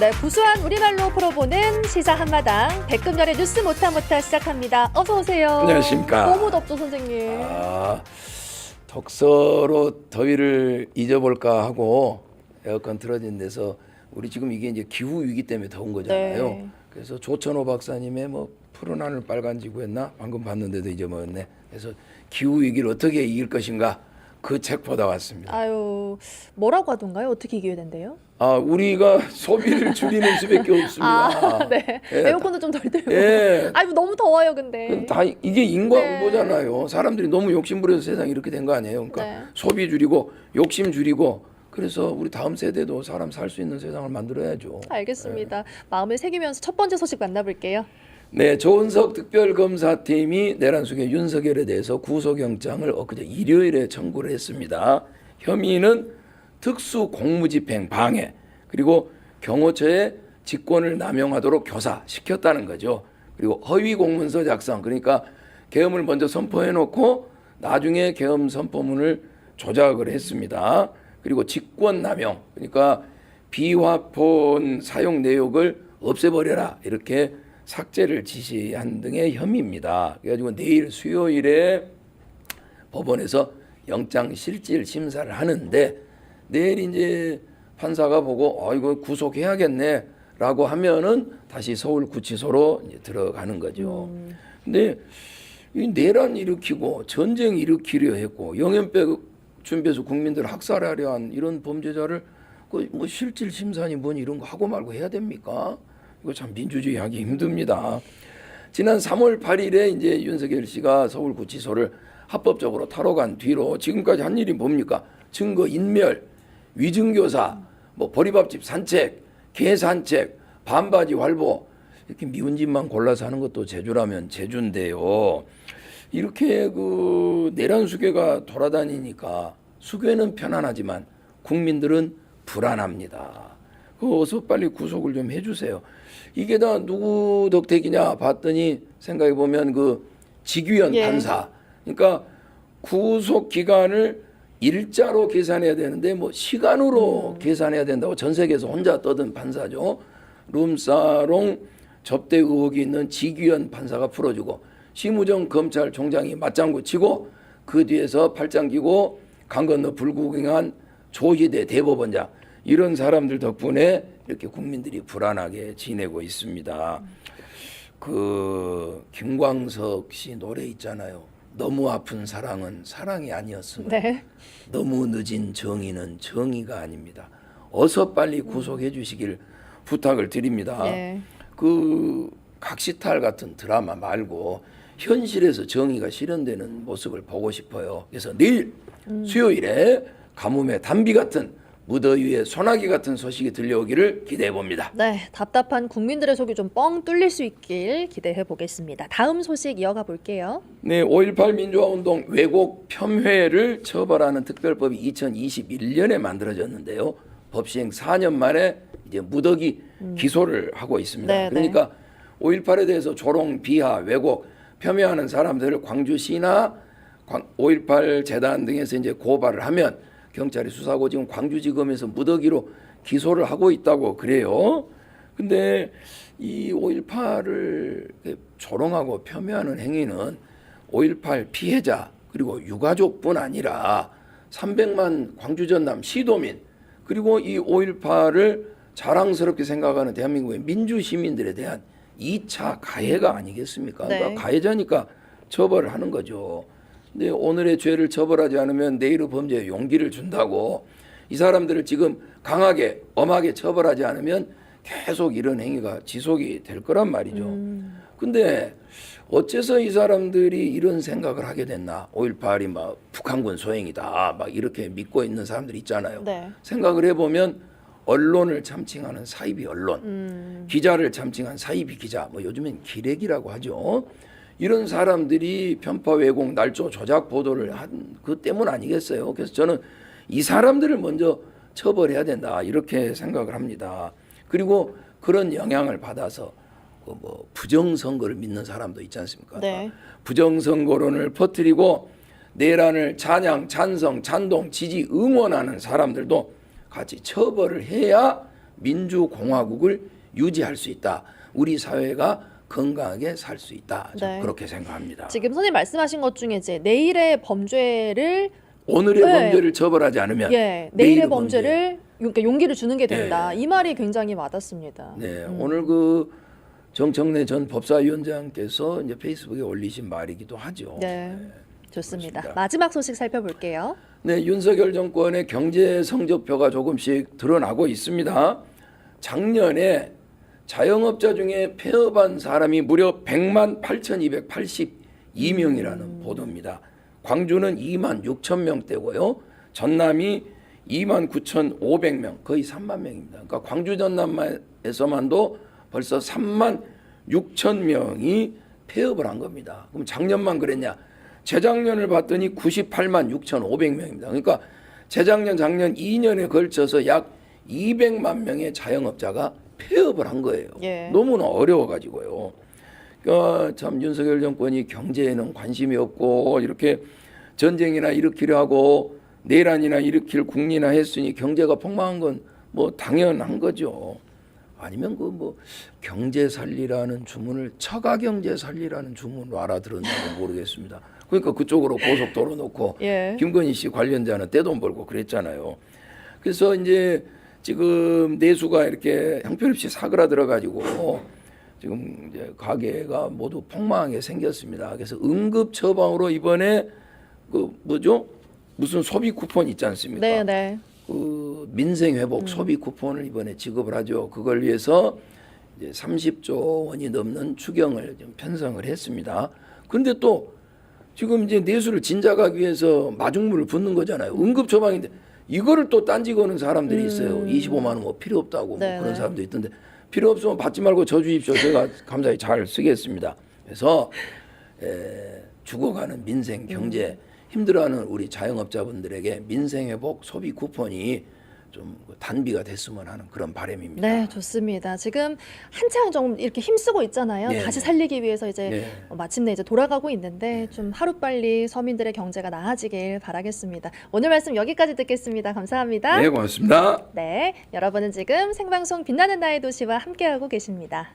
네, 구수한 우리말로 풀어보는 시사 한마당 백금열의 뉴스 못하못하 시작합니다. 어서 오세요. 안녕하십니까. 너무 덥죠, 선생님. 독서로 더위를 잊어볼까 하고 에어컨 틀어진 데서 우리 지금 이게 이제 기후 위기 때문에 더운 거잖아요. 네. 그래서 조천호 박사님의 뭐 푸른 하늘 빨간 지구였나 방금 봤는데도 잊어먹었네. 그래서 기후 위기를 어떻게 이길 것인가 그 책 보다 왔습니다. 아유, 뭐라고 하던가요? 어떻게 이겨야 된대요? 우리가 소비를 줄이는 수밖에 없습니다. 네. 예, 에어컨도 좀 덜 틀고. 예. 아유, 너무 더워요, 근데. 다 이게 인과응보잖아요. 사람들이 너무 욕심부려서 세상이 이렇게 된 거 아니에요. 그러니까 네. 소비 줄이고 욕심 줄이고 그래서 우리 다음 세대도 사람 살 수 있는 세상을 만들어야죠. 알겠습니다. 마음을 새기면서 첫 번째 소식 만나볼게요. 네, 조은석 특별검사팀이 내란숙의 윤석열에 대해서 구속영장을 엊그제 일요일에 청구를 했습니다. 혐의는 특수공무집행 방해 그리고 경호처의 직권을 남용하도록 교사시켰다는 거죠. 그리고 허위 공문서 작성 그러니까 계엄을 먼저 선포해놓고 나중에 계엄 선포문을 조작을 했습니다. 그리고 직권 남용 그러니까 비화폰 사용 내역을 없애버려라 이렇게 삭제를 지시한 등의 혐의입니다. 그래가지고 내일 수요일에 법원에서 영장 실질 심사를 하는데 내일 이제 판사가 보고 이거 구속해야겠네라고 하면은 다시 서울구치소로 이제 들어가는 거죠. 근데 이 내란 일으키고 전쟁 일으키려 했고 영연백 준비해서 국민들 학살하려 한 이런 범죄자를 뭐 실질 심사니 뭐니 이런 거 하고 말고 해야 됩니까? 이거 참 민주주의 하기 힘듭니다. 지난 3월 8일에 이제 윤석열 씨가 서울구치소를 합법적으로 타러 간 뒤로 지금까지 한 일이 뭡니까? 증거 인멸, 위증교사, 뭐 보리밥집 산책, 개 산책, 반바지 활보 이렇게 미운 짓만 골라서 하는 것도 제주라면 제주인데요. 이렇게 그 내란 수괴가 돌아다니니까 수괴는 편안하지만 국민들은 불안합니다. 어서 빨리 구속을 좀 해주세요. 이게 다 누구 덕택이냐 봤더니 생각해 보면 그 지규현 판사. 그러니까 구속 기간을 일자로 계산해야 되는데 뭐 시간으로 계산해야 된다고 전 세계에서 혼자 떠든 판사죠. 룸사롱 접대 의혹이 있는 지규현 판사가 풀어주고 심우정 검찰총장이 맞장구 치고 그 뒤에서 팔짱 끼고 강 건너 불구경한 조희대 대법원장 이런 사람들 덕분에 이렇게 국민들이 불안하게 지내고 있습니다. 그 김광석 씨 노래 있잖아요. 너무 아픈 사랑은 사랑이 아니었으면 네. 너무 늦은 정의는 정의가 아닙니다. 어서 빨리 구속해 주시길 부탁을 드립니다. 네. 그 각시탈 같은 드라마 말고 현실에서 정의가 실현되는 모습을 보고 싶어요. 그래서 내일 수요일에 가뭄에 단비 같은 무더위에 소나기 같은 소식이 들려오기를 기대해 봅니다. 네, 답답한 국민들의 속이 좀 뻥 뚫릴 수 있길 기대해 보겠습니다. 다음 소식 이어가 볼게요. 네, 5.18 민주화운동 왜곡 폄훼를 처벌하는 특별법이 2021년에 만들어졌는데요. 법 시행 4년 만에 이제 무더기 기소를 하고 있습니다. 네, 그러니까 5.18에 대해서 조롱, 비하, 왜곡, 폄훼하는 사람들을 광주시나 5.18 재단 등에서 이제 고발을 하면 경찰이 수사하고 지금 광주지검에서 무더기로 기소를 하고 있다고 그래요. 근데 이 5.18을 조롱하고 폄훼하는 행위는 5.18 피해자 그리고 유가족뿐 아니라 300만 광주 전남 시도민 그리고 이 5.18을 자랑스럽게 생각하는 대한민국의 민주 시민들에 대한 2차 가해가 아니겠습니까? 네. 그러니까 가해자니까 처벌을 하는 거죠. 근데 오늘의 죄를 처벌하지 않으면 내일의 범죄에 용기를 준다고 이 사람들을 지금 강하게 엄하게 처벌하지 않으면 계속 이런 행위가 지속이 될 거란 말이죠. 근데 어째서 이 사람들이 이런 생각을 하게 됐나? 5.18이 막 북한군 소행이다 막 이렇게 믿고 있는 사람들 있잖아요. 네. 생각을 해보면 언론을 참칭하는 사이비 언론, 기자를 참칭한 사이비 기자, 뭐 요즘엔 기레기라고 하죠. 이런 사람들이 편파 왜곡 날조 조작 보도를 한 그 때문 아니겠어요. 그래서 저는 이 사람들을 먼저 처벌해야 된다 이렇게 생각을 합니다. 그리고 그런 영향을 받아서 뭐 부정선거를 믿는 사람도 있지 않습니까? 네. 부정선거론을 퍼뜨리고 내란을 찬양, 찬성, 찬동, 지지, 응원하는 사람들도 같이 처벌을 해야 민주공화국을 유지할 수 있다. 우리 사회가 건강하게 살 수 있다. 저는 네. 그렇게 생각합니다. 지금 선생님 말씀하신 것 중에 이제 내일의 범죄를 오늘의 네. 범죄를 처벌하지 않으면 예, 내일의 범죄를 그러니까 용기를 주는 게 된다. 네. 이 말이 굉장히 와닿습니다. 네, 오늘 그 정청래 전 법사위원장께서 이제 페이스북에 올리신 말이기도 하죠. 네, 좋습니다. 그렇습니다. 마지막 소식 살펴볼게요. 네, 윤석열 정권의 경제 성적표가 조금씩 드러나고 있습니다. 작년에 자영업자 중에 폐업한 사람이 무려 100만 8,282명이라는 보도입니다. 광주는 2만 6천 명대고요. 전남이 2만 9,500명, 거의 3만 명입니다. 그러니까 광주 전남에서만도 벌써 3만 6천 명이 폐업을 한 겁니다. 그럼 작년만 그랬냐? 재작년을 봤더니 98만 6,500명입니다. 그러니까 재작년, 작년 2년에 걸쳐서 약 200만 명의 자영업자가 폐업을 한 거예요. 예. 너무나 어려워가지고요. 그러니까 참 윤석열 정권이 경제에는 관심이 없고 이렇게 전쟁이나 일으키려 하고 내란이나 일으킬 국리나 했으니 경제가 폭망한 건 뭐 당연한 거죠. 아니면 그 뭐 경제 살리라는 주문을 처가 경제 살리라는 주문으로 알아들었나도 모르겠습니다. 그러니까 그쪽으로 고속도로 놓고 예. 김건희 씨 관련자는 떼돈 벌고 그랬잖아요. 그래서 이제 지금 내수가 이렇게 형편없이 사그라들어 가지고 지금 이제 가게가 모두 폭망하게 생겼습니다. 그래서 응급 처방으로 이번에 그 뭐죠? 무슨 소비 쿠폰 있지 않습니까? 네, 네. 그 민생 회복 소비 쿠폰을 이번에 지급을 하죠. 그걸 위해서 이제 30조 원이 넘는 추경을 좀 편성을 했습니다. 그런데 또 지금 이제 내수를 진작하기 위해서 마중물을 붓는 거잖아요. 응급 처방인데 이거를 또 딴지 거는 사람들이 있어요. 25만 원 뭐 필요 없다고 뭐 네네. 그런 사람도 있던데 필요 없으면 받지 말고 저 주십시오. 제가 감사히 잘 쓰겠습니다. 그래서 죽어가는 민생 경제 힘들어하는 우리 자영업자분들에게 민생회복 소비 쿠폰이 좀 단비가 됐으면 하는 그런 바람입니다. 네, 좋습니다. 지금 한창 좀 이렇게 힘쓰고 있잖아요. 네, 다시 네. 살리기 위해서 이제 네. 마침내 이제 돌아가고 있는데 좀 하루빨리 서민들의 경제가 나아지길 바라겠습니다. 오늘 말씀 여기까지 듣겠습니다. 감사합니다. 네, 고맙습니다. 네, 여러분은 지금 생방송 빛나는 나의 도시와 함께하고 계십니다.